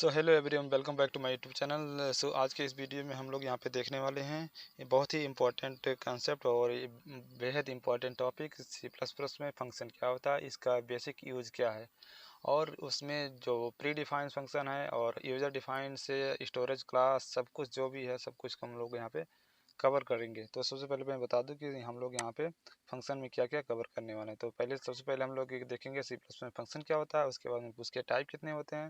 So hello everyone, welcome back to my YouTube channel. So आज के इस video में हम लोग यहाँ पे देखने वाले हैं ये बहुत ही इम्पोर्टेंट कंसेप्ट और ये बेहद important topic C plus plus में फंक्शन क्या होता है, इसका बेसिक यूज़ क्या है और उसमें जो प्री डिफाइंड फंक्शन है और यूज़र डिफाइंड से स्टोरेज क्लास सब कुछ जो भी है सब कुछ हम लोग यहाँ पे कवर करेंगे। तो सबसे पहले मैं बता दूं कि हम लोग यहाँ पे फंक्शन में क्या क्या कवर करने वाले हैं। तो पहले सबसे पहले हम लोग ये देखेंगे सी प्लस में फंक्शन क्या होता है, उसके बाद में उसके टाइप कितने होते हैं,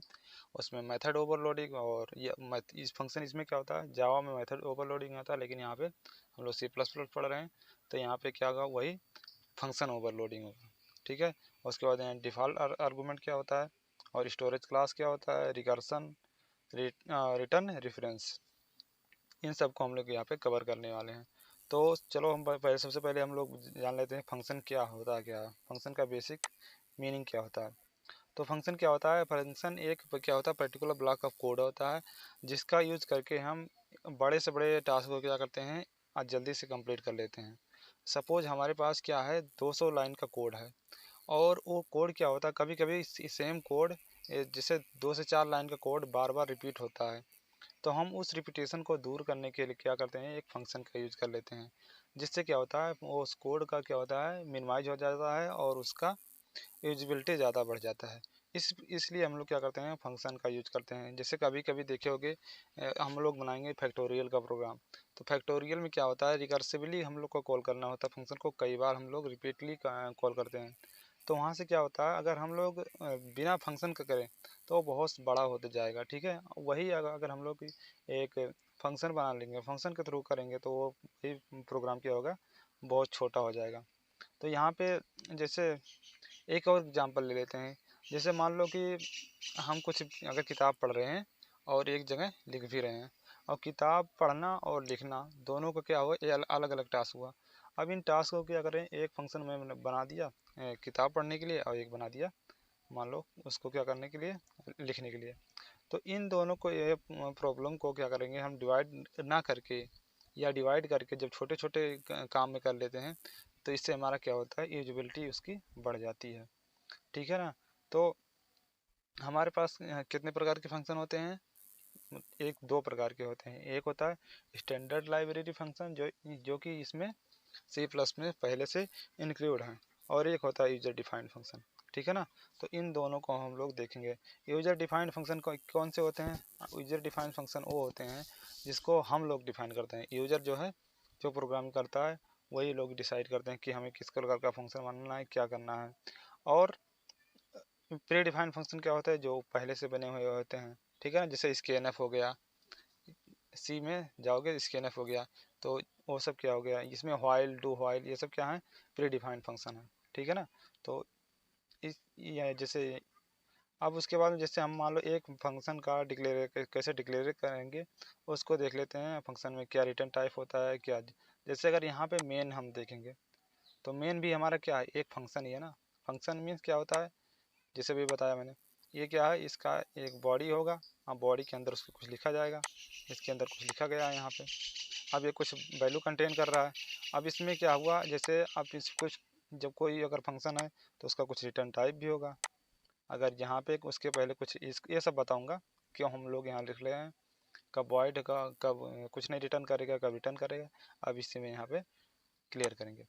उसमें मेथड ओवरलोडिंग और ये इस फंक्शन इसमें क्या होता है, जावा में मेथड ओवरलोडिंग होता है लेकिन यहाँ पे हम लोग सी प्लस प्लस पढ़ रहे हैं तो यहाँ पे क्या होगा, वही फंक्शन ओवरलोडिंग होगा। ठीक है। उसके बाद यहाँ डिफ़ॉल्ट आर्गूमेंट क्या होता है और स्टोरेज क्लास क्या होता है, रिकर्सन, रिटर्न रेफरेंस, इन सब को हम लोग यहाँ पे कवर करने वाले हैं। तो चलो हम पहले सबसे पहले हम लोग जान लेते हैं फंक्शन क्या होता है, क्या फंक्शन का बेसिक मीनिंग क्या होता है। तो फंक्शन क्या होता है, फंक्शन एक क्या होता है, पर्टिकुलर ब्लॉक ऑफ कोड होता है जिसका यूज करके हम बड़े से बड़े टास्क को क्या करते हैं, आज जल्दी से कंप्लीट कर लेते हैं। सपोज हमारे पास क्या है, 200 लाइन का कोड है और वो कोड क्या होता है, कभी कभी सेम कोड जैसे 2 से 4 लाइन का कोड बार बार रिपीट होता है। तो हम उस रिपीटेशन को दूर करने के लिए क्या करते हैं, एक फंक्शन का यूज कर लेते हैं जिससे क्या होता है, वो उस कोड का क्या होता है, मिनिमाइज हो जाता है और उसका यूजिबिलिटी ज़्यादा बढ़ जाता है। इसलिए हम लोग क्या करते हैं, फंक्शन का यूज करते हैं। जैसे कभी कभी देखे होगे हम लोग बनाएंगे फैक्टोरियल का प्रोग्राम, तो फैक्टोरियल में क्या होता है, रिकर्सिवली हम लोग को कॉल करना होता है फंक्शन को, कई बार हम लोग रिपीटली कॉल करते हैं। तो वहाँ से क्या होता है, अगर हम लोग बिना फंक्शन का करें तो बहुत बड़ा होते जाएगा। ठीक है। वही अगर हम लोग एक फंक्शन बना लेंगे, फंक्शन के थ्रू करेंगे तो वो प्रोग्राम क्या होगा, बहुत छोटा हो जाएगा। तो यहाँ पे जैसे एक और एग्जांपल ले लेते हैं। जैसे मान लो कि हम कुछ अगर किताब पढ़ रहे हैं और एक जगह लिख भी रहे हैं, और किताब पढ़ना और लिखना दोनों को क्या हुआ, ये अलग अलग टास्क हुआ। अब इन टास्क को क्या करें, एक फंक्शन में बना दिया किताब पढ़ने के लिए और एक बना दिया मान लो उसको क्या करने के लिए, लिखने के लिए। तो इन दोनों को ये प्रॉब्लम को क्या करेंगे, हम डिवाइड ना करके या डिवाइड करके जब छोटे छोटे काम में कर लेते हैं तो इससे हमारा क्या होता है, यूजिबिलिटी उसकी बढ़ जाती है। ठीक है ना। तो हमारे पास कितने प्रकार के फंक्शन होते हैं, एक दो प्रकार के होते हैं। एक होता है स्टैंडर्ड लाइब्रेरी फंक्शन जो कि इसमें सी प्लस में पहले से इंक्लूड है, और एक होता है यूजर डिफाइंड फंक्शन। ठीक है ना। तो इन दोनों को हम लोग देखेंगे। यूजर डिफाइंड फंक्शन कौन से होते हैं, यूजर डिफाइंड फंक्शन वो होते हैं जिसको हम लोग डिफाइन करते हैं। यूजर जो है, जो प्रोग्राम करता है, वही लोग डिसाइड करते हैं कि हमें किस प्रकार का फंक्शन बनाना है, क्या करना है। और प्री डिफाइंड फंक्शन क्या होता है, जो पहले से बने हुए होते हैं। ठीक है ना। जैसे स्कैनफ हो गया, सी में जाओगे स्कैनफ हो गया, तो वो सब क्या हो गया, इसमें व्हाइल, डू व्हाइल, ये सब क्या है, प्री डिफाइंड फंक्शन है। ठीक है ना। तो इस ये जैसे अब उसके बाद जैसे हम मान लो एक फंक्शन का डिक्लेयर कैसे डिक्लेयर करेंगे, उसको देख लेते हैं। फंक्शन में क्या रिटर्न टाइप होता है, क्या जैसे अगर यहाँ पे मेन हम देखेंगे तो मेन भी हमारा क्या है, एक फंक्शन ही है ना। फंक्शन मीन्स क्या होता है, जैसे भी बताया मैंने, ये क्या है, इसका एक बॉडी होगा, हाँ बॉडी के अंदर उसको कुछ लिखा जाएगा, इसके अंदर कुछ लिखा गया है यहाँ पे। अब ये कुछ वैल्यू कंटेन कर रहा है। अब इसमें क्या हुआ, जैसे अब इस कुछ जब कोई अगर फंक्शन है तो उसका कुछ रिटर्न टाइप भी होगा। अगर यहाँ पे उसके पहले कुछ ये सब बताऊँगा क्यों हम लोग यहाँ लिख रहे हैं, कब वॉइड का, कब कुछ नहीं रिटर्न करेगा, कब रिटर्न करेगा। अब इसी में यहाँ पे क्लियर करेंगे।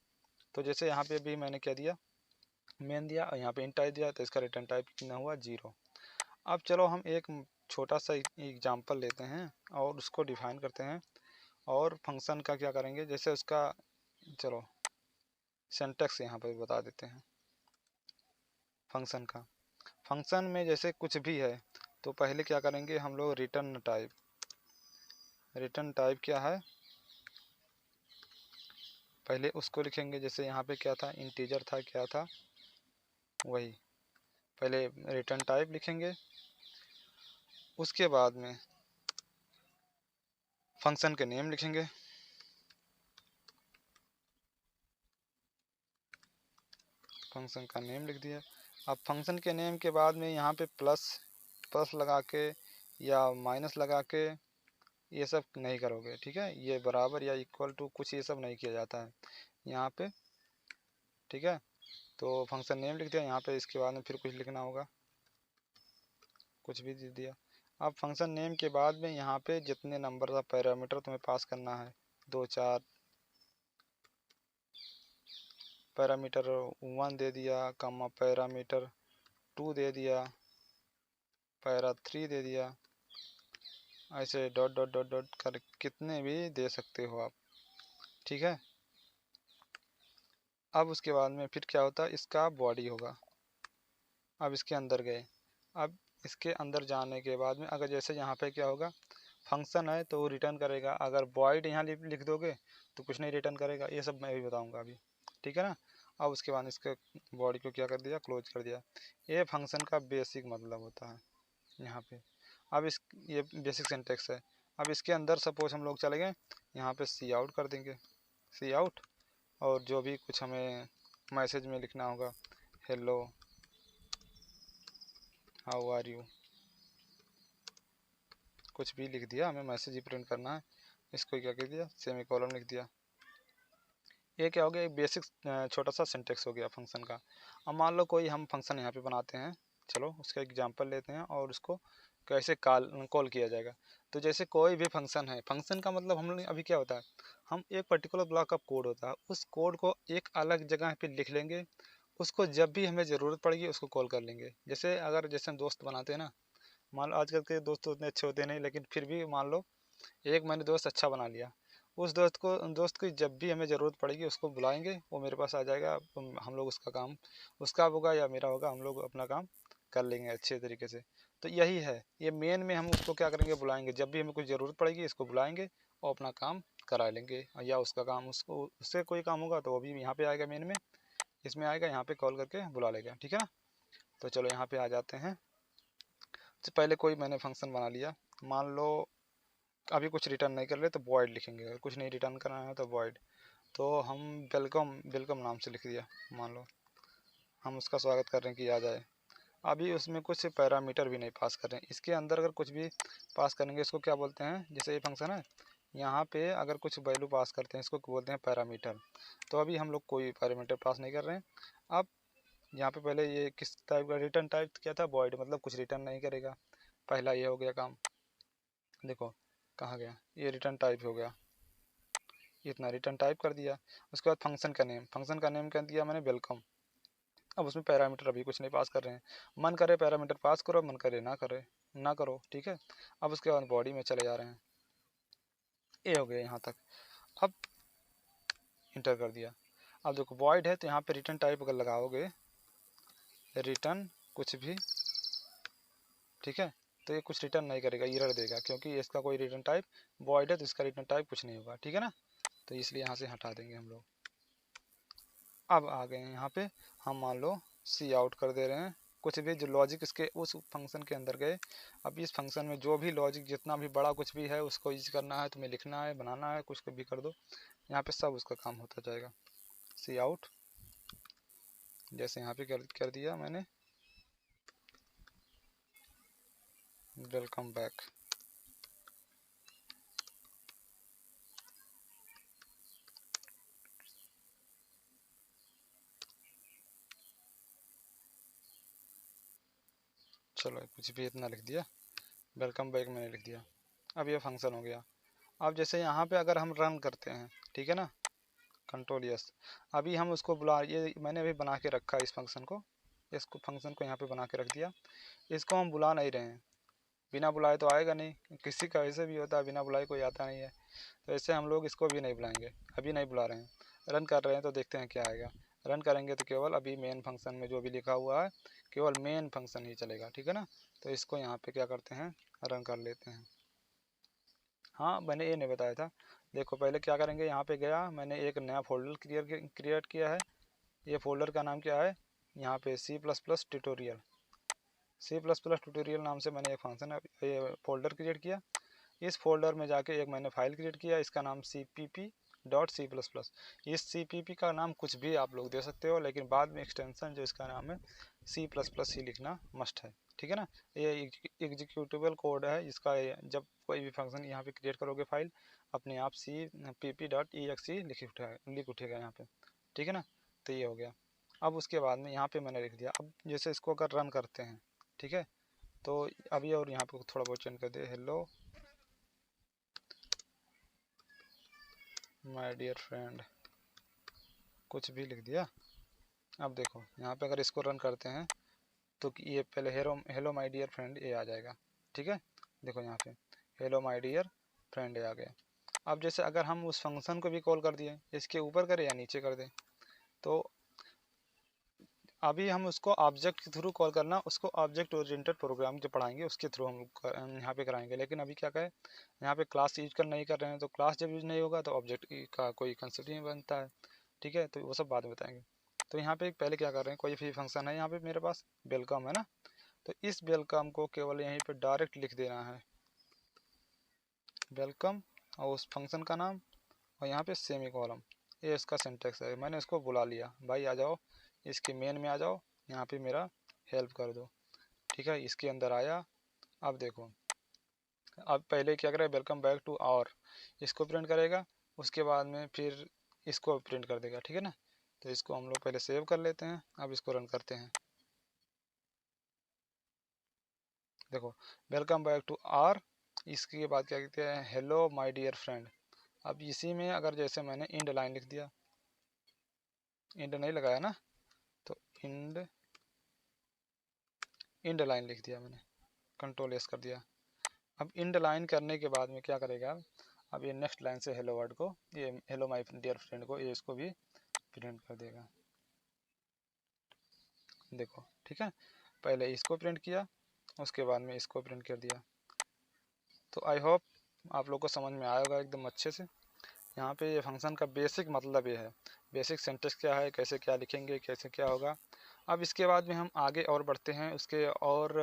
तो जैसे यहाँ पे भी मैंने क्या दिया, मेन दिया और यहाँ पे इंट टाइप दिया, तो इसका रिटर्न टाइप कितना हुआ, 0। अब चलो हम एक छोटा सा एग्जांपल लेते हैं और उसको डिफाइन करते हैं और फंक्शन का क्या करेंगे, जैसे उसका चलो सिंटैक्स यहाँ पर बता देते हैं फंक्शन का। फंक्शन में जैसे कुछ भी है तो पहले क्या करेंगे हम लोग, रिटर्न टाइप। रिटर्न टाइप क्या है, पहले उसको लिखेंगे। जैसे यहाँ पे क्या था, इंटीजर था, क्या था, वही पहले रिटर्न टाइप लिखेंगे। उसके बाद में फंक्शन के नेम लिखेंगे। फंक्शन का नेम लिख दिया। अब फंक्शन के नेम के बाद में यहाँ पे प्लस प्लस लगा के या माइनस लगा के ये सब नहीं करोगे। ठीक है। ये बराबर या इक्वल टू कुछ ये सब नहीं किया जाता है यहाँ पे। ठीक है। तो फंक्शन नेम लिख दिया यहाँ पे, इसके बाद में फिर कुछ लिखना होगा, कुछ भी दे दिया। अब फंक्शन नेम के बाद में यहाँ पे जितने नंबर का पैरामीटर तुम्हें पास करना है, 2 4 पैरामीटर 1 दे दिया, कमा पैरामीटर 2 दे दिया, पैरा 3 दे दिया, ऐसे डॉट डॉट डॉट डॉट कर कितने भी दे सकते हो आप, ठीक है। अब उसके बाद में फिर क्या होता है, इसका बॉडी होगा। अब इसके अंदर गए, अब इसके अंदर जाने के बाद में अगर जैसे यहाँ पे क्या होगा, फंक्शन है तो वो रिटर्न करेगा, अगर वॉइड यहाँ लिख दोगे तो कुछ नहीं रिटर्न करेगा। ये सब मैं भी बताऊंगा अभी, ठीक है ना। अब उसके बाद इसके बॉडी को क्या कर दिया, क्लोज कर दिया। ये फंक्शन का बेसिक मतलब होता है यहाँ पे। अब इस ये बेसिक सिंटेक्स है। अब इसके अंदर सपोज हम लोग चले गए, यहाँ पे सी आउट कर देंगे, सी आउट, और जो भी कुछ हमें मैसेज में लिखना होगा, हेलो हाउ आर यू, कुछ भी लिख दिया, हमें मैसेज ही प्रिंट करना है। इसको क्या कर दिया, सेमी कॉलम लिख दिया। ये क्या हो गया, एक बेसिक छोटा सा सिंटेक्स हो गया फंक्शन का। अब मान लो कोई हम फंक्शन यहाँ पे बनाते हैं, चलो उसका एग्जांपल लेते हैं और उसको कैसे कॉल किया जाएगा। तो जैसे कोई भी फंक्शन है, फंक्शन का मतलब हम लोग अभी क्या होता है, हम एक पर्टिकुलर ब्लॉक ऑफ कोड होता है, उस कोड को एक अलग जगह पे लिख लेंगे, उसको जब भी हमें ज़रूरत पड़ेगी उसको कॉल कर लेंगे। जैसे हम दोस्त बनाते हैं ना, मान लो आजकल के दोस्त उतने अच्छे होते नहीं, लेकिन फिर भी मान लो एक मैंने दोस्त अच्छा बना लिया, उस दोस्त की जब भी हमें ज़रूरत पड़ेगी उसको बुलाएंगे, वो मेरे पास आ जाएगा, हम लोग उसका काम, उसका होगा या मेरा होगा, हम लोग अपना काम कर लेंगे अच्छे तरीके से। तो यही है, ये मेन में हम उसको क्या करेंगे, बुलाएंगे, जब भी हमें कुछ ज़रूरत पड़ेगी इसको बुलाएंगे और अपना काम करा लेंगे, या उसका काम उसको उससे कोई काम होगा तो वो भी यहाँ पे आएगा, मेन में इसमें आएगा, यहाँ पे कॉल करके बुला लेगा, ठीक है ना। तो चलो यहाँ पे आ जाते हैं। तो पहले कोई मैंने फंक्शन बना लिया, मान लो अभी कुछ रिटर्न नहीं कर रहे तो वॉइड लिखेंगे, अगर कुछ नहीं रिटर्न करना है तो वॉइड। तो हम वेलकम वेलकम नाम से लिख दिया, मान लो हम उसका स्वागत कर रहे हैं कि आ जाए। अभी उसमें कुछ पैरामीटर भी नहीं पास कर रहे हैं, इसके अंदर अगर कुछ भी पास करेंगे इसको क्या बोलते हैं, जैसे ये फंक्शन है यहाँ पे अगर कुछ वैल्यू पास करते हैं इसको बोलते हैं पैरामीटर। तो अभी हम लोग कोई पैरामीटर पास नहीं कर रहे हैं। अब यहाँ पे पहले ये किस टाइप का रिटर्न टाइप क्या था, वॉइड, मतलब कुछ रिटर्न नहीं करेगा। पहला ये हो गया काम, देखो कहाँ गया, ये रिटर्न टाइप हो गया, इतना रिटर्न टाइप कर दिया। उसके बाद फंक्शन का नेम क्या दिया मैंने, वेलकम। अब उसमें पैरामीटर अभी कुछ नहीं पास कर रहे हैं, मन करे पैरामीटर पास करो, मन करे ना करो, ठीक है। अब उसके बाद बॉडी में चले जा रहे हैं, ये हो गया यहाँ तक। अब इंटर कर दिया। अब देखो वॉइड है तो यहाँ पे रिटर्न टाइप अगर लगाओगे, रिटर्न कुछ भी, ठीक है, तो ये कुछ रिटर्न नहीं करेगा, एरर देगा, क्योंकि इसका कोई रिटर्न टाइप वॉइड है तो इसका रिटर्न टाइप कुछ नहीं होगा, ठीक है ना। तो इसलिए यहाँ से हटा देंगे हम लोग। अब आ गए हैं यहाँ पे, हम मान लो सी आउट कर दे रहे हैं, कुछ भी जो लॉजिक इसके उस फंक्शन के अंदर गए। अब इस फंक्शन में जो भी लॉजिक जितना भी बड़ा कुछ भी है उसको यूज करना है, तुम्हें लिखना है, बनाना है, कुछ भी कर दो, यहाँ पे सब उसका काम होता जाएगा। सी आउट, जैसे यहाँ पे कर दिया मैंने, वेलकम बैक। चलो कुछ भी इतना लिख दिया, वेलकम बैक मैंने लिख दिया। अब ये फंक्शन हो गया। अब जैसे यहाँ पे अगर हम रन करते हैं, ठीक है ना, कंट्रोल यस, अभी हम उसको बुला, ये मैंने अभी बना के रखा है इस फंक्शन को, इसको फंक्शन को यहाँ पे बना के रख दिया, इसको हम बुला नहीं रहे हैं, बिना बुलाए तो आएगा नहीं, किसी का ऐसे भी होता है बिना बुलाए कोई आता नहीं है, तो ऐसे हम लोग इसको भी नहीं बुलाएंगे, अभी नहीं बुला रहे हैं, रन कर रहे हैं तो देखते हैं क्या आएगा। रन करेंगे तो केवल अभी मेन फंक्शन में जो भी लिखा हुआ है केवल मेन फंक्शन ही चलेगा, ठीक है ना। तो इसको यहाँ पे क्या करते हैं, रन कर लेते हैं। हाँ मैंने ये नहीं बताया था, देखो पहले क्या करेंगे, यहाँ पे गया मैंने एक नया फोल्डर क्रिएट किया है, ये फोल्डर का नाम क्या है, यहाँ पे सी प्लस प्लस ट्यूटोरियल नाम से मैंने एक फंक्शन ये फोल्डर क्रिएट किया। इस फोल्डर में जाके एक मैंने फाइल क्रिएट किया, इसका नाम cpp.c++। इस cpp का नाम कुछ भी आप लोग दे सकते हो, लेकिन बाद में एक्सटेंशन जो इसका नाम है C++ ही लिखना मस्ट है, ठीक है ना। ये एग्जीक्यूटेबल कोड है इसका, जब कोई भी फंक्शन यहाँ पे क्रिएट करोगे फाइल, अपने आप cpp.exe लिख उठेगा यहाँ पे, ठीक है ना। तो ये हो गया। अब उसके बाद में यहाँ पे मैंने लिख दिया। अब जैसे इसको अगर रन करते हैं, ठीक है, तो अभी और यहाँ पे थोड़ा बहुत चेंज कर दे, हेलो माय डियर फ्रेंड, कुछ भी लिख दिया। अब देखो यहाँ पे अगर इसको रन करते हैं तो ये पहले हेलो माय डियर फ्रेंड ये आ जाएगा, ठीक है। देखो यहाँ पे हेलो माय डियर फ्रेंड ये आ गया। अब जैसे अगर हम उस फंक्शन को भी कॉल कर दिए, इसके ऊपर करें या नीचे कर दें, तो अभी हम उसको ऑब्जेक्ट के थ्रू कॉल करना, उसको ऑब्जेक्ट ओरिएंटेड प्रोग्राम जो पढ़ाएंगे उसके थ्रू हम यहाँ पे कराएंगे। लेकिन अभी क्या करें, यहाँ पे क्लास यूज कर नहीं कर रहे हैं, तो क्लास जब यूज नहीं होगा तो ऑब्जेक्ट का कोई कंसेप्ट नहीं बनता है, ठीक है। तो वो सब बाद में बताएंगे। तो यहाँ पे पहले क्या कर रहे हैं, कोई भी फंक्शन है यहाँ पे मेरे पास वेलकम है ना, तो इस वेलकम को केवल यहीं पे डायरेक्ट लिख देना है, वेलकम और उस फंक्शन का नाम और यहाँ पे सेमी कॉलम, ये इसका सिंटेक्स है। मैंने इसको बुला लिया, भाई आ जाओ इसके मेन में आ जाओ, यहाँ पे मेरा हेल्प कर दो, ठीक है। इसके अंदर आया। अब देखो, अब पहले क्या करेगा, वेलकम बैक टू आवर, इसको प्रिंट करेगा, उसके बाद में फिर इसको प्रिंट कर देगा, ठीक है ना। तो इसको हम लोग पहले सेव कर लेते हैं, अब इसको रन करते हैं। देखो वेलकम बैक टू आवर, इसके बाद क्या कहते हैं, हेलो माय डियर फ्रेंड। अब इसी में अगर जैसे मैंने इंड लाइन लिख दिया, इंड नहीं लगाया ना, तो इंड लाइन लिख दिया मैंने, कंट्रोल एस कर दिया। अब इंड लाइन करने के बाद में क्या करेगा, अब ये नेक्स्ट लाइन से हेलो वर्ड को, ये हेलो माय डियर फ्रेंड को, ये इसको भी प्रिंट कर देगा। देखो ठीक है, पहले इसको प्रिंट किया, उसके बाद में इसको प्रिंट कर दिया। तो आई होप आप लोग को समझ में आएगा एकदम अच्छे से। यहाँ पे ये फंक्शन का बेसिक मतलब ये है, बेसिक सिंटेक्स क्या है, कैसे क्या लिखेंगे, कैसे क्या होगा। अब इसके बाद में हम आगे और बढ़ते हैं, उसके और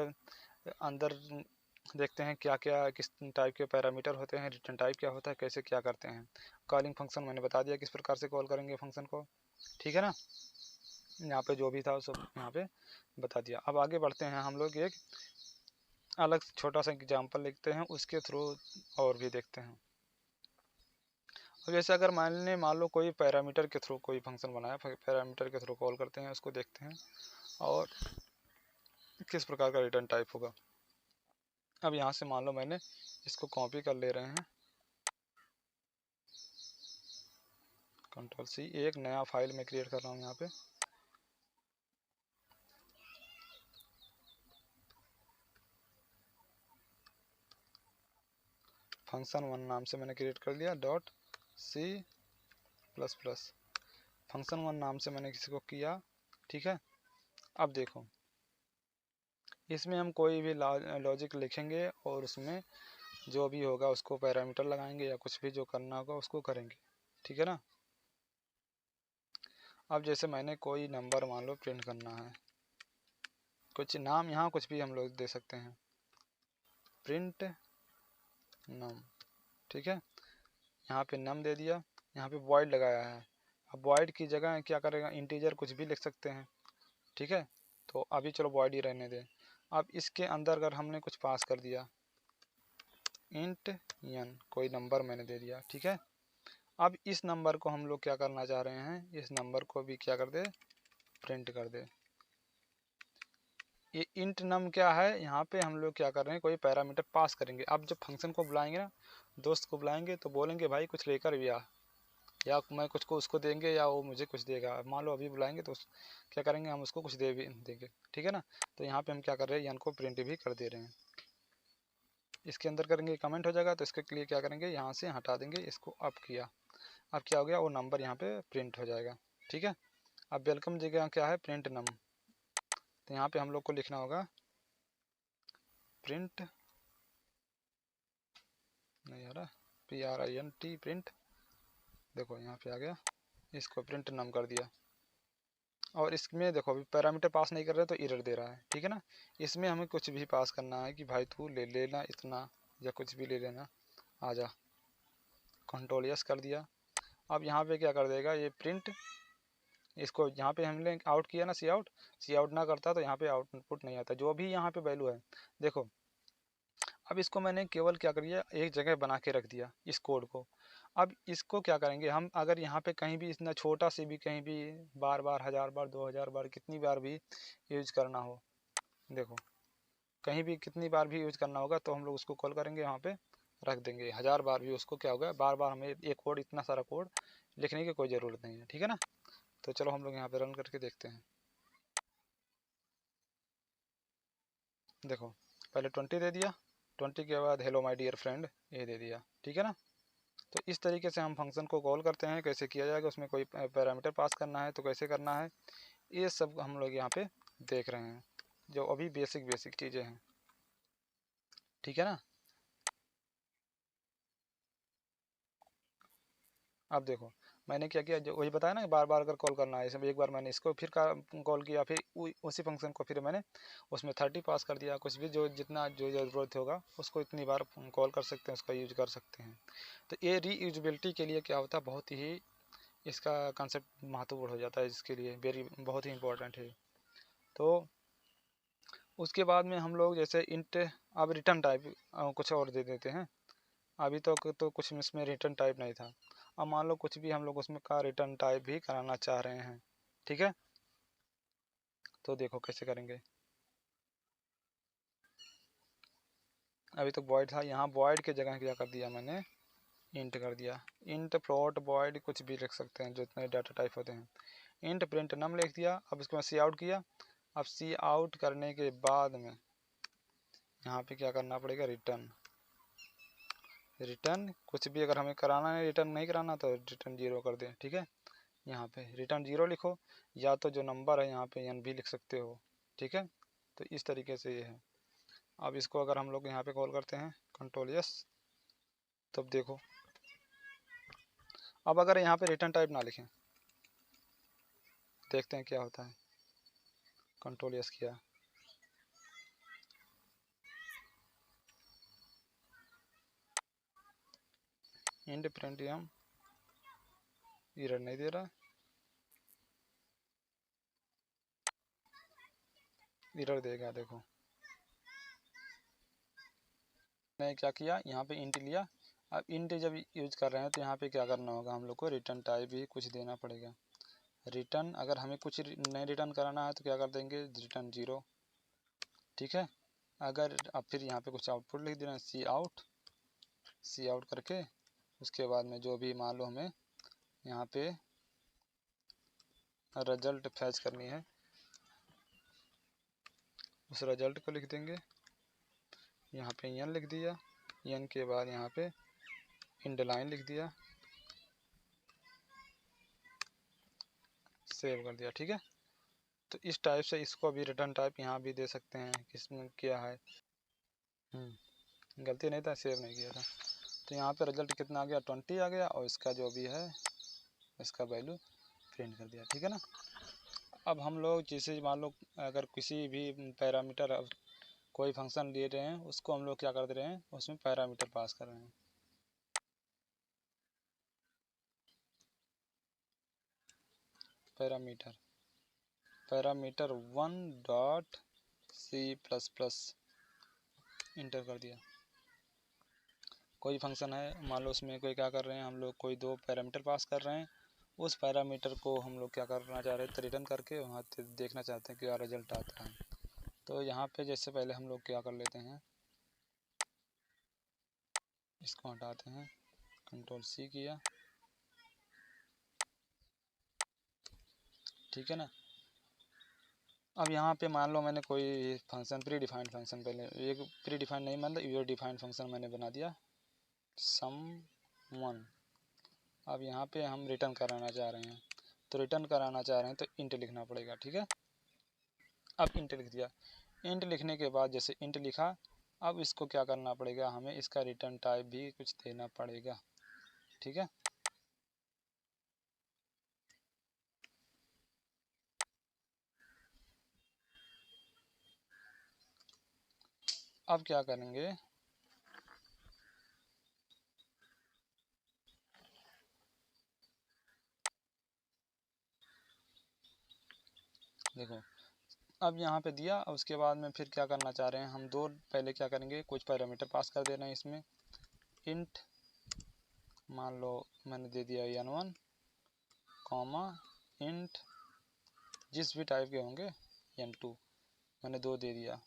अंदर देखते हैं क्या क्या किस टाइप के पैरामीटर होते हैं, रिटर्न टाइप क्या होता है, कैसे क्या करते हैं। कॉलिंग फंक्शन मैंने बता दिया किस प्रकार से कॉल करेंगे फंक्शन को, ठीक है ना। यहाँ पे जो भी था सब यहाँ पे बता दिया। अब आगे बढ़ते हैं, हम लोग एक अलग छोटा सा एग्जाम्पल लिखते हैं, उसके थ्रू और भी देखते हैं। अब जैसे अगर मान लो कोई पैरामीटर के थ्रू कोई फंक्शन बनाया, पैरामीटर के थ्रू कॉल करते हैं, उसको देखते हैं और किस प्रकार का रिटर्न टाइप होगा। अब यहाँ से मान लो मैंने इसको कॉपी कर ले रहे हैं, कंट्रोल सी, एक नया फाइल में क्रिएट कर रहा हूँ यहाँ पे। फंक्शन वन नाम से मैंने क्रिएट कर लिया, dot C plus plus, function one नाम से मैंने किसी को किया, ठीक है। अब देखो इसमें हम कोई भी लॉजिक लिखेंगे और उसमें जो भी होगा उसको पैरामीटर लगाएंगे या कुछ भी जो करना होगा उसको करेंगे, ठीक है ना। अब जैसे मैंने कोई नंबर मान लो प्रिंट करना है, कुछ नाम यहाँ कुछ भी हम लोग दे सकते हैं, प्रिंट नम, ठीक है। यहाँ पे नम दे दिया, यहाँ पे वॉइड लगाया है। अब वॉइड की जगह क्या करेगा, इंटीजर कुछ भी लिख सकते हैं, ठीक है। तो अभी चलो वॉइड ही रहने दें। अब इसके अंदर अगर हमने कुछ पास कर दिया, इंट n, कोई नंबर मैंने दे दिया, ठीक है। अब इस नंबर को हम लोग क्या करना चाह रहे हैं, इस नंबर को भी क्या कर दे, प्रिंट कर दे। ये इंट नम क्या है, यहाँ पे हम लोग क्या कर रहे हैं, कोई पैरामीटर पास करेंगे। अब जब फंक्शन को बुलाएंगे ना, दोस्त को बुलाएंगे तो बोलेंगे भाई कुछ लेकर भी आ, या मैं कुछ को उसको देंगे या वो मुझे कुछ देगा। मान लो अभी बुलाएंगे तो क्या करेंगे, हम उसको कुछ दे भी देंगे, ठीक है ना। तो यहाँ पे हम क्या कर रहे हैं, यन को प्रिंट भी कर दे रहे हैं। इसके अंदर करेंगे कमेंट हो जाएगा, तो इसके लिए क्या करेंगे, यहाँ से हटा देंगे इसको। अप किया, अब क्या हो गया, वो नंबर यहाँ पे प्रिंट हो जाएगा, ठीक है। अब वेलकम जगह क्या है, प्रिंट नम, तो यहाँ पे हम लोग को लिखना होगा प्रिंट, नहीं आ रहा, PRINT प्रिंट, देखो यहाँ पे आ गया, इसको प्रिंट नम कर दिया। और इसमें देखो अभी पैरामीटर पास नहीं कर रहे तो एरर दे रहा है, ठीक है ना। इसमें हमें कुछ भी पास करना है कि भाई तू ले लेना इतना, या कुछ भी ले लेना, आ जा, कंट्रोल यस कर दिया। अब यहाँ पे क्या कर देगा, ये प्रिंट, इसको यहाँ पे हमने आउट किया ना, सी आउट ना करता तो यहाँ पे आउटपुट नहीं आता, जो भी यहाँ पे वैल्यू है। देखो अब इसको मैंने केवल क्या करिए, एक जगह बना के रख दिया इस कोड को। अब इसको क्या करेंगे हम, अगर यहाँ पे कहीं भी इतना छोटा से भी कहीं भी बार बार 1000 बार 2000 बार कितनी बार भी यूज करना हो, देखो कहीं भी कितनी बार भी यूज़ करना होगा तो हम लोग उसको कॉल करेंगे, वहाँ पे रख देंगे। 1000 बार भी उसको क्या होगा, बार बार हमें ये कोड, इतना सारा कोड लिखने की कोई ज़रूरत नहीं है, ठीक है ना। तो चलो हम लोग यहाँ पे रन करके देखते हैं। देखो पहले 20 दे दिया, 20 के बाद हेलो माय डियर फ्रेंड ये दे दिया, ठीक है ना। तो इस तरीके से हम फंक्शन को कॉल करते हैं। कैसे किया जाएगा, उसमें कोई पैरामीटर पास करना है तो कैसे करना है, ये सब हम लोग यहाँ पे देख रहे हैं, जो अभी बेसिक चीज़ें हैं, ठीक है ना। अब देखो मैंने क्या किया, जो वही बताया ना, बार बार अगर कॉल करना है, इसमें एक बार मैंने इसको फिर कॉल किया, फिर उसी फंक्शन को फिर मैंने उसमें 30 पास कर दिया। कुछ भी जो जितना जो ज़रूरत होगा उसको इतनी बार कॉल कर सकते हैं, उसका यूज कर सकते हैं। तो ये रीयूजबिलिटी के लिए क्या होता है, बहुत ही इसका कंसेप्ट महत्वपूर्ण हो जाता है, इसके लिए बहुत ही इंपॉर्टेंट है। तो उसके बाद में हम लोग जैसे इंट, अब रिटर्न टाइप कुछ और दे देते हैं। अभी तक तो कुछ इसमें रिटर्न टाइप नहीं था, अब मान लो कुछ भी हम लोग उसमें का रिटर्न टाइप भी कराना चाह रहे हैं, ठीक है। तो देखो कैसे करेंगे। अभी तो वॉइड था, यहाँ वॉइड की जगह क्या कर दिया मैंने, इंट कर दिया। इंट फ्लोट वॉइड कुछ भी लिख सकते हैं, जो इतने डाटा टाइप होते हैं। इंट प्रिंट नम लिख दिया। अब इसको मैं सी आउट किया। अब सी आउट करने के बाद में यहाँ पे क्या करना पड़ेगा, रिटर्न। रिटर्न कुछ भी अगर हमें कराना है, रिटर्न नहीं कराना तो रिटर्न 0 कर दें, ठीक है। यहाँ पे रिटर्न 0 लिखो, या तो जो नंबर है यहाँ पे एन भी लिख सकते हो, ठीक है। तो इस तरीके से ये है। अब इसको अगर हम लोग यहाँ पे कॉल करते हैं कंट्रोल यस, तब देखो। अब अगर यहाँ पे रिटर्न टाइप ना लिखें, देखते हैं क्या होता है। कंट्रोल यस किया, इंड प्रिंट हम एरर नहीं दे रहा, एरर देगा। देखो मैंने क्या किया, यहाँ पे इंट लिया। अब इंट जब यूज कर रहे हैं तो यहाँ पे क्या करना होगा, हम लोग को रिटर्न टाइप भी कुछ देना पड़ेगा। रिटर्न अगर हमें कुछ नहीं रिटर्न कराना है तो क्या कर देंगे, रिटर्न 0, ठीक है। अगर अब फिर यहाँ पे कुछ आउटपुट लिख देना, सी आउट करके उसके बाद में जो भी मान लो हमें यहाँ पे रिजल्ट फैच करनी है, उस रिजल्ट को लिख देंगे। यहाँ पे एन लिख दिया, एन के बाद यहाँ पे इंड लाइन लिख दिया, सेव कर दिया, ठीक है। तो इस टाइप से इसको भी रिटर्न टाइप यहाँ भी दे सकते हैं, किसमें क्या है। गलती नहीं था, सेव नहीं किया था। तो यहाँ पे रिजल्ट कितना आ गया, 20 आ गया, और इसका जो भी है इसका वैल्यू प्रिंट कर दिया, ठीक है ना। अब हम लोग जैसे मान लो अगर किसी भी पैरामीटर, कोई फंक्शन ले रहे हैं, उसको हम लोग क्या कर दे रहे हैं, उसमें पैरामीटर पास कर रहे हैं। Parameter parameter 1 dot C++, inter कर दिया। कोई फंक्शन है, मान लो उसमें कोई क्या कर रहे हैं, हम लोग कोई 2 पैरामीटर पास कर रहे हैं। उस पैरामीटर को हम लोग क्या करना चाह रहे हैं, रिटर्न करके वहाँ देखना चाहते हैं कि क्या रिजल्ट आता है। तो यहाँ पे जैसे पहले हम लोग क्या कर लेते हैं, इसको हटाते हैं, कंट्रोल C किया, ठीक है ना। अब यहाँ पे मान लो मैंने कोई फंक्शन, प्री डिफाइंड फंक्शन, पहले एक प्री डिफाइंड नहीं, मतलब यूजर डिफाइंड फंक्शन मैंने बना दिया, sum1। अब यहाँ पे हम रिटर्न कराना चाह रहे हैं, तो रिटर्न कराना चाह रहे हैं तो इंट लिखना पड़ेगा, ठीक है। अब इंट लिख दिया। इंट लिखने के बाद जैसे इंट लिखा, अब इसको क्या करना पड़ेगा, हमें इसका रिटर्न टाइप भी कुछ देना पड़ेगा, ठीक है। अब क्या करेंगे, देखो अब यहाँ पे दिया। अब उसके बाद में फिर क्या करना चाह रहे हैं हम, दो पहले क्या करेंगे, कुछ पैरामीटर पास कर दे रहे हैं इसमें। इंट मान लो मैंने दे दिया n1, कॉमा इंट जिस भी टाइप के होंगे n2, मैंने 2 दे दिया।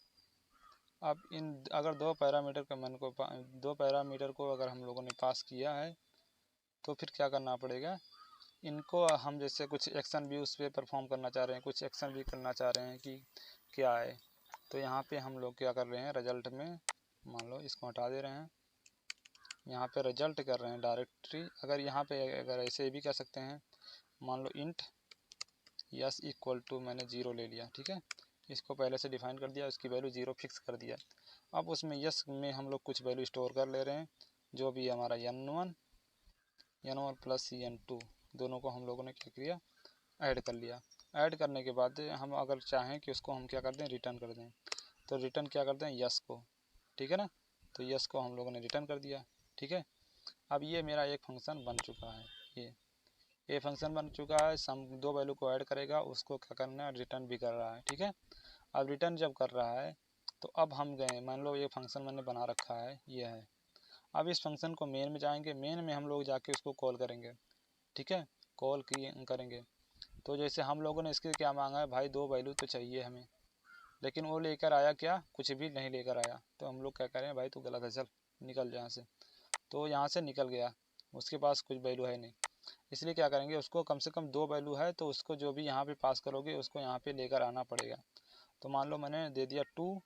अब इन अगर दो पैरामीटर को अगर हम लोगों ने पास किया है तो फिर क्या करना पड़ेगा, इनको हम जैसे कुछ एक्शन भी उस पर परफॉर्म करना चाह रहे हैं, कुछ एक्शन भी करना चाह रहे हैं कि क्या है, तो यहाँ पे हम लोग क्या कर रहे हैं, रिजल्ट में मान लो इसको हटा दे रहे हैं, यहाँ पे रिजल्ट कर रहे हैं डायरेक्टरी। अगर यहाँ पे अगर ऐसे भी कर सकते हैं, मान लो इंट यस इक्वल टू मैंने 0 ले लिया, ठीक है, इसको पहले से डिफाइन कर दिया, उसकी वैल्यू 0 फिक्स कर दिया। अब उसमें यस में हम लोग कुछ वैल्यू स्टोर कर ले रहे हैं, जो भी हमारा n1 प्लस n2 दोनों को हम लोगों ने क्या किया, ऐड कर लिया। ऐड करने के बाद हम अगर चाहें कि उसको हम क्या कर दें, रिटर्न कर दें, तो रिटर्न क्या करते हैं, यस को, ठीक है ना, तो यस को हम लोगों ने रिटर्न कर दिया, ठीक है। अब ये मेरा एक फंक्शन बन चुका है, ये फंक्शन बन चुका है, सम दो वैल्यू को ऐड करेगा, उसको क्या करना है, रिटर्न भी कर रहा है, ठीक है। अब रिटर्न जब कर रहा है तो अब हम गए, मान लो ये फंक्शन मैंने बना रखा है, ये है। अब इस फंक्शन को मेन में जाएंगे, मेन में हम लोग जाके उसको कॉल करेंगे, ठीक है, कॉल करेंगे। तो जैसे हम लोगों ने इसके क्या मांगा है, भाई दो वैल्यू तो चाहिए हमें, लेकिन वो लेकर आया क्या, कुछ भी नहीं लेकर आया, तो हम लोग क्या करें, भाई तू गलत है, चल निकल यहाँ से। तो यहाँ से निकल गया, उसके पास कुछ वैल्यू है नहीं, इसलिए क्या करेंगे, उसको कम से कम दो वैल्यू है, तो उसको जो भी यहाँ पे पास करोगे उसको यहाँ पे लेकर आना पड़ेगा। तो मान लो मैंने दे दिया 2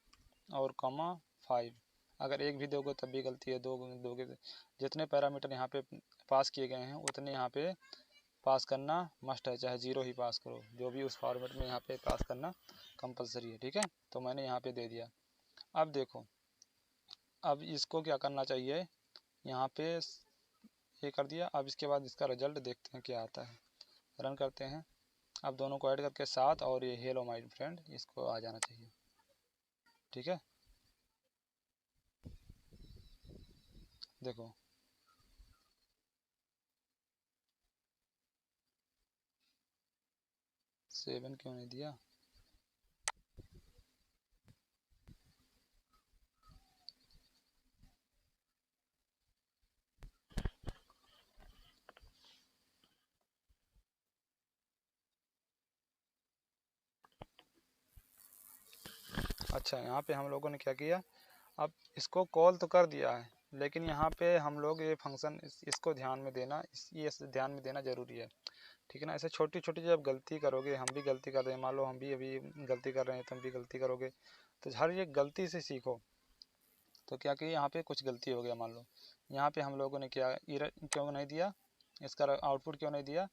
और कॉमा 5, अगर एक भी दोगे तब भी गलती है, दो दोगे, जितने पैरामीटर यहाँ पे पास किए गए हैं उतने यहाँ पे पास करना मस्ट है, चाहे 0 ही पास करो, जो भी उस फॉर्मेट में यहाँ पे पास करना कंपलसरी है, ठीक है। तो मैंने यहाँ पे दे दिया। अब देखो, अब इसको क्या करना चाहिए, यहाँ पे ये कर दिया। अब इसके बाद इसका रिजल्ट देखते हैं क्या आता है, रन करते हैं। अब दोनों को ऐड करके 7 और ये हेलो माय फ्रेंड, इसको आ जाना चाहिए, ठीक है। देखो 7 क्यों नहीं दिया, अच्छा यहाँ पे हम लोगों ने क्या किया, अब इसको कॉल तो कर दिया है, लेकिन यहाँ पे हम लोग ये फंक्शन इसको ध्यान में देना, ये ध्यान में देना ज़रूरी है, ठीक है ना। ऐसे छोटी छोटी जब गलती करोगे, हम भी गलती कर रहे हैं, मान लो हम भी अभी गलती कर रहे हैं, तुम भी गलती करोगे, तो हर एक गलती से सीखो। तो क्या कि यहाँ पे कुछ गलती हो गया, मान लो यहाँ पे हम लोगों ने क्या एरर क्यों नहीं दिया, इसका आउटपुट क्यों नहीं दिया,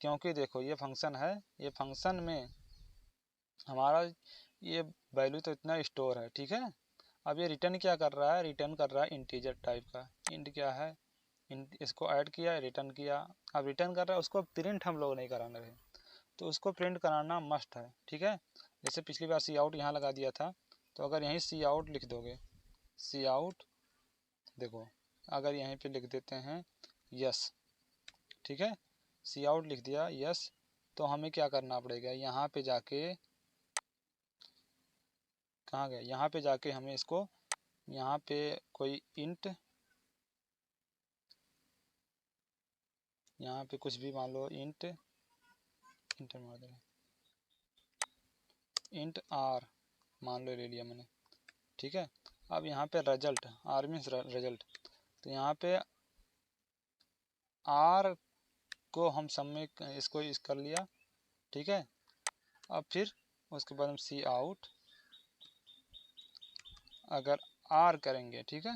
क्योंकि देखो ये फंक्शन है, ये फंक्शन में हमारा ये वैल्यू तो इतना स्टोर है, ठीक है। अब ये रिटर्न क्या कर रहा है, रिटर्न कर रहा है इंटीजर टाइप का, इंट क्या है, इसको ऐड किया, रिटर्न किया। अब रिटर्न कर रहा है, उसको प्रिंट हम लोग नहीं कराना रहे, तो उसको प्रिंट कराना मस्ट है, ठीक है। जैसे पिछली बार सी आउट यहाँ लगा दिया था, तो अगर यहीं सी आउट लिख दोगे, सी आउट, देखो अगर यहीं पे लिख देते हैं यस, ठीक है, सी आउट लिख दिया यस, तो हमें क्या करना पड़ेगा, यहाँ पे जाके, कहाँ गया, यहाँ पे जाके हमें इसको, यहाँ पे कोई इंट, यहाँ पे कुछ भी मान लो इंट, इंटर मार दे, इंट आर मान लो ले लिया मैंने, ठीक है। अब यहाँ पे रिजल्ट, आर मीन्स रिजल्ट, तो यहाँ पे आर को हम सब में इसको इस कर लिया, ठीक है। अब फिर उसके बाद हम सी आउट अगर आर करेंगे, ठीक है,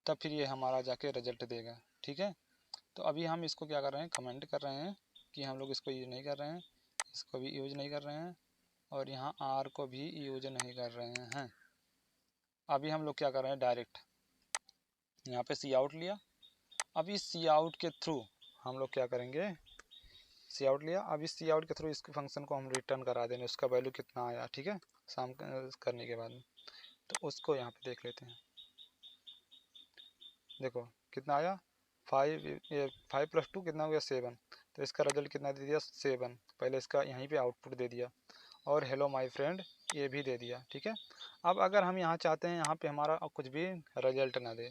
तब फिर ये हमारा जाके रिजल्ट देगा, ठीक है। तो अभी हम इसको क्या कर रहे हैं, कमेंट कर रहे हैं कि हम लोग इसको यूज नहीं कर रहे हैं, इसको भी यूज नहीं कर रहे हैं, और यहाँ आर को भी यूज नहीं कर रहे हैं। अभी हम लोग क्या कर रहे हैं, डायरेक्ट यहाँ पे सी आउट लिया। अब इस सी आउट के थ्रू हम लोग क्या करेंगे, सी आउट लिया, अब इस सी आउट के थ्रू इस फंक्शन को हम रिटर्न करा देंगे, उसका वैल्यू कितना आया, ठीक है, शाम करने के बाद में। तो उसको यहाँ पे देख लेते हैं, देखो कितना आया, 5 प्लस 2 कितना हो गया 7, तो इसका रिजल्ट कितना दे दिया 7, पहले इसका यहीं पे आउटपुट दे दिया, और हेलो माय फ्रेंड ये भी दे दिया, ठीक है। अब अगर हम यहाँ चाहते हैं यहाँ पे हमारा कुछ भी रिजल्ट ना दे,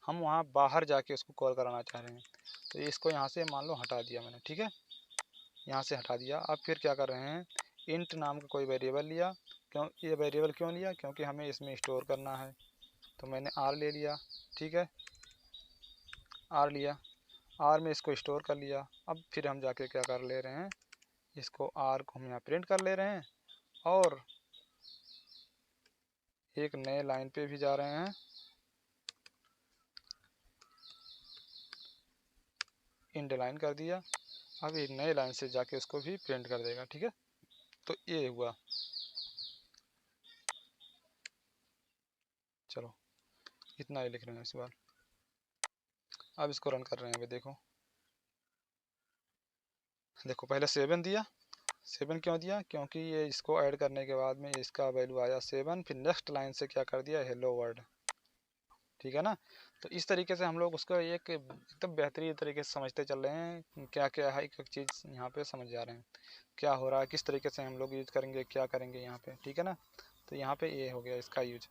हम वहाँ बाहर जाके उसको कॉल कराना चाह रहे हैं, तो इसको यहाँ से मान लो हटा दिया मैंने, ठीक है, यहाँ से हटा दिया। अब फिर क्या कर रहे हैं, इंट नाम का कोई वेरिएबल लिया। क्यों ये वेरिएबल क्यों लिया? क्योंकि हमें इसमें स्टोर करना है, तो मैंने आर ले लिया। ठीक है, आर लिया, आर में इसको स्टोर कर लिया। अब फिर हम जाके क्या कर ले रहे हैं, इसको आर को हम यहाँ प्रिंट कर ले रहे हैं और एक नए लाइन पे भी जा रहे हैं। इंडलाइन कर दिया। अब एक नए लाइन से जाके उसको भी प्रिंट कर देगा। ठीक है, तो ये हुआ। चलो इतना ही लिख रहे हैं इस बार। अब इसको रन कर रहे हैं। अभी देखो, देखो पहले 7 दिया। 7 क्यों दिया? क्योंकि ये इसको ऐड करने के बाद में इसका वैल्यू आया 7। फिर नेक्स्ट लाइन से क्या कर दिया, हेलो वर्ल्ड। ठीक है ना। तो इस तरीके से हम लोग उसको एक एकदम बेहतरीन तरीके से समझते चल रहे हैं। क्या क्या है, एक एक चीज़ यहाँ पे समझ जा रहे हैं क्या हो रहा है, किस तरीके से हम लोग यूज करेंगे, क्या करेंगे यहाँ पे। ठीक है ना। तो यहाँ पे ये हो गया इसका यूज।